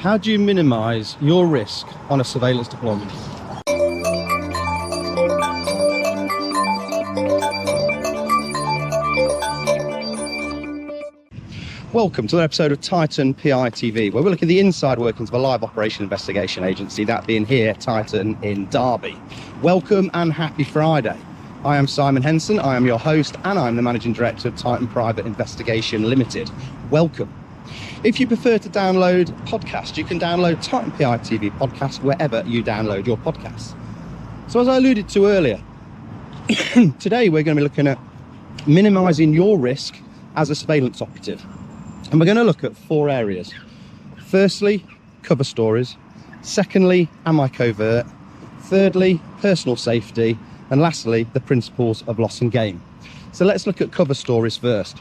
How do you minimise your risk on a surveillance deployment? Welcome to an episode of Titan PI TV, where we look at the inside workings of a live operation investigation agency, that being here, Titan in Derby. Welcome and happy Friday. I am Simon Henson, I am your host, and I'm the Managing Director of Titan Private Investigation Limited. Welcome. If you prefer to download podcasts, you can download Titan PI TV podcast wherever you download your podcasts. So as I alluded to earlier, today we're going to be looking at minimising your risk as a surveillance operative. And we're going to look at 4 areas. Firstly, cover stories. Secondly, am I covert? Thirdly, personal safety. And lastly, the principles of loss and gain. So let's look at cover stories first.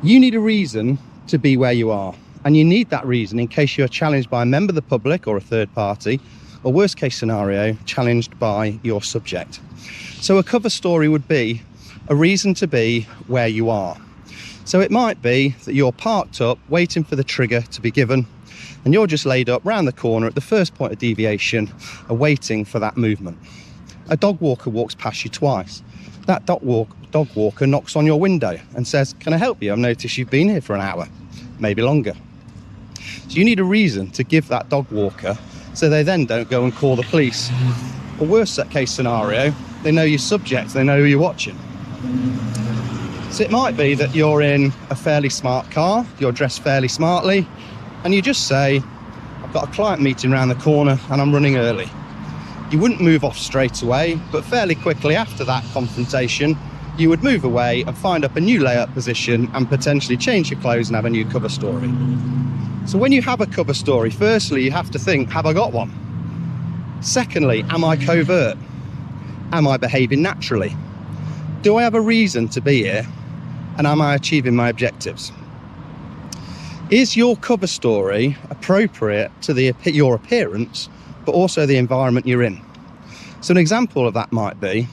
You need a reason to be where you are. And you need that reason in case you're challenged by a member of the public or a third party, or worst case scenario, challenged by your subject. So a cover story would be a reason to be where you are. So it might be that you're parked up waiting for the trigger to be given, and you're just laid up round the corner at the first point of deviation, awaiting for that movement. A dog walker walks past you twice. That dog walker knocks on your window and says, "Can I help you? I've noticed you've been here for an hour, maybe longer." So you need a reason to give that dog walker so they then don't go and call the police. Or worst case scenario, they know your subject, they know who you're watching. So it might be that you're in a fairly smart car, you're dressed fairly smartly, and you just say, "I've got a client meeting around the corner and I'm running early." You wouldn't move off straight away, but fairly quickly after that confrontation, you would move away and find up a new layout position and potentially change your clothes and have a new cover story. So when you have a cover story, firstly, you have to think, have I got one? Secondly, am I covert? Am I behaving naturally? Do I have a reason to be here? And am I achieving my objectives? Is your cover story appropriate to your appearance, but also the environment you're in? So an example of that might be,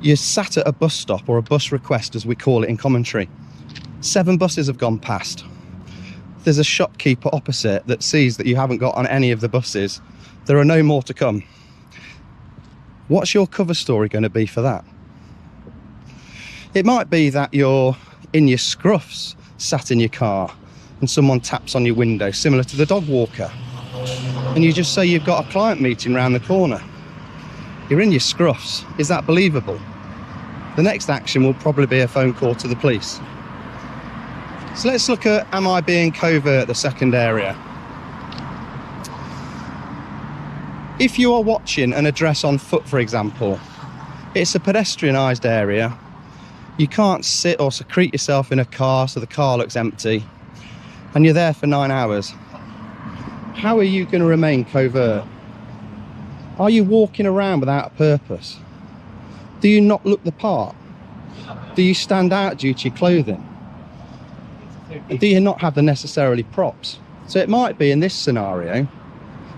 you're sat at a bus stop, or a bus request as we call it in commentary. 7 buses have gone past. There's a shopkeeper opposite that sees that you haven't got on any of the buses. There are no more to come. What's your cover story going to be for that? It might be that you're in your scruffs, sat in your car, and someone taps on your window, similar to the dog walker. And you just say you've got a client meeting round the corner. You're in your scruffs. Is that believable? The next action will probably be a phone call to the police. So let's look at, am I being covert, the second area. If you are watching an address on foot, for example, it's a pedestrianised area. You can't sit or secrete yourself in a car so the car looks empty, and you're there for 9 hours. How are you going to remain covert? Are you walking around without a purpose? Do you not look the part? Do you stand out due to your clothing? Do you not have the necessarily props? So it might be in this scenario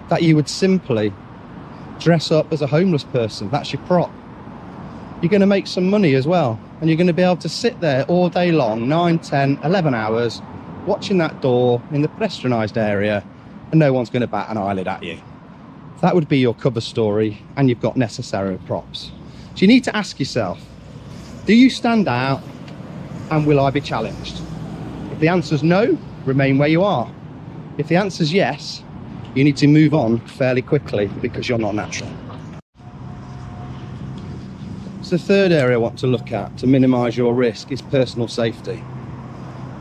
that you would simply dress up as a homeless person. That's your prop. You're going to make some money as well, and you're going to be able to sit there all day long, 9, 10, 11 hours, watching that door in the pedestrianised area, and no one's going to bat an eyelid at you. That would be your cover story, and you've got necessary props. So you need to ask yourself, do you stand out, and will I be challenged? If the answer's no, remain where you are. If the answer's yes, you need to move on fairly quickly because you're not natural. So the third area I want to look at to minimise your risk is personal safety.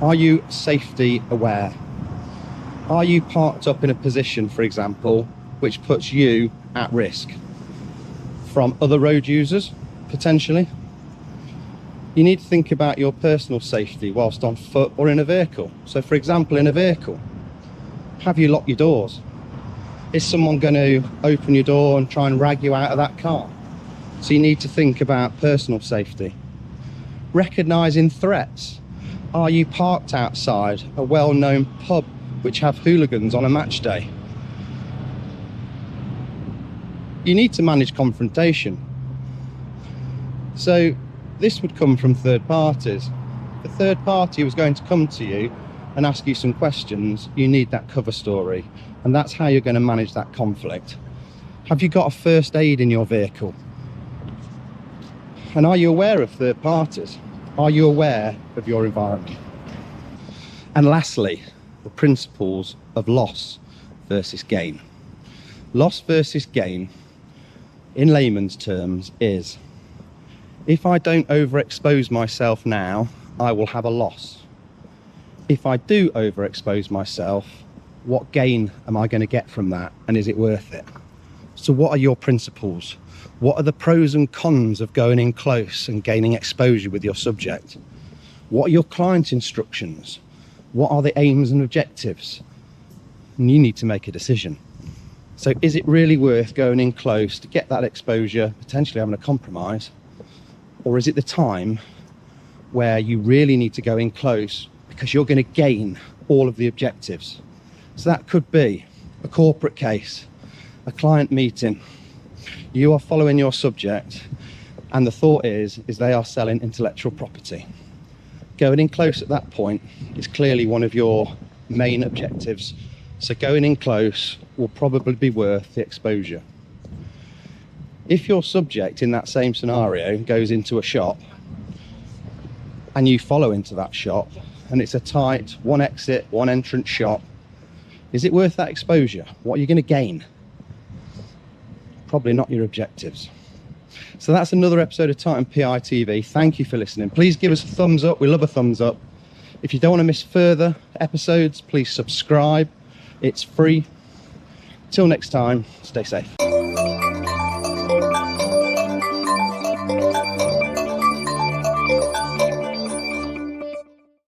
Are you safety aware? Are you parked up in a position, for example, which puts you at risk from other road users, potentially? You need to think about your personal safety whilst on foot or in a vehicle. So for example, in a vehicle, have you locked your doors? Is someone going to open your door and try and rag you out of that car? So you need to think about personal safety. Recognising threats. Are you parked outside a well-known pub which have hooligans on a match day? You need to manage confrontation. So this would come from third parties. If a third party was going to come to you and ask you some questions, you need that cover story, and that's how you're going to manage that conflict. Have you got a first aid in your vehicle? And are you aware of third parties? Are you aware of your environment? And lastly, the principles of loss versus gain. Loss versus gain, in layman's terms, is if I don't overexpose myself now, I will have a loss. If I do overexpose myself, what gain am I going to get from that, and is it worth it? So what are your principles? What are the pros and cons of going in close and gaining exposure with your subject? What are your client instructions? What are the aims and objectives? And you need to make a decision. So is it really worth going in close to get that exposure, potentially having a compromise? Or is it the time where you really need to go in close because you're going to gain all of the objectives? So that could be a corporate case, a client meeting. You are following your subject, and the thought is they are selling intellectual property. Going in close at that point is clearly one of your main objectives. So going in close will probably be worth the exposure. If your subject in that same scenario goes into a shop and you follow into that shop and it's a tight one exit, one entrance shop, is it worth that exposure? What are you going to gain? Probably not your objectives. So that's another episode of Titan PI TV. Thank you for listening. Please give us a thumbs up. We love a thumbs up. If you don't want to miss further episodes, please subscribe. It's free. Till next time, stay safe.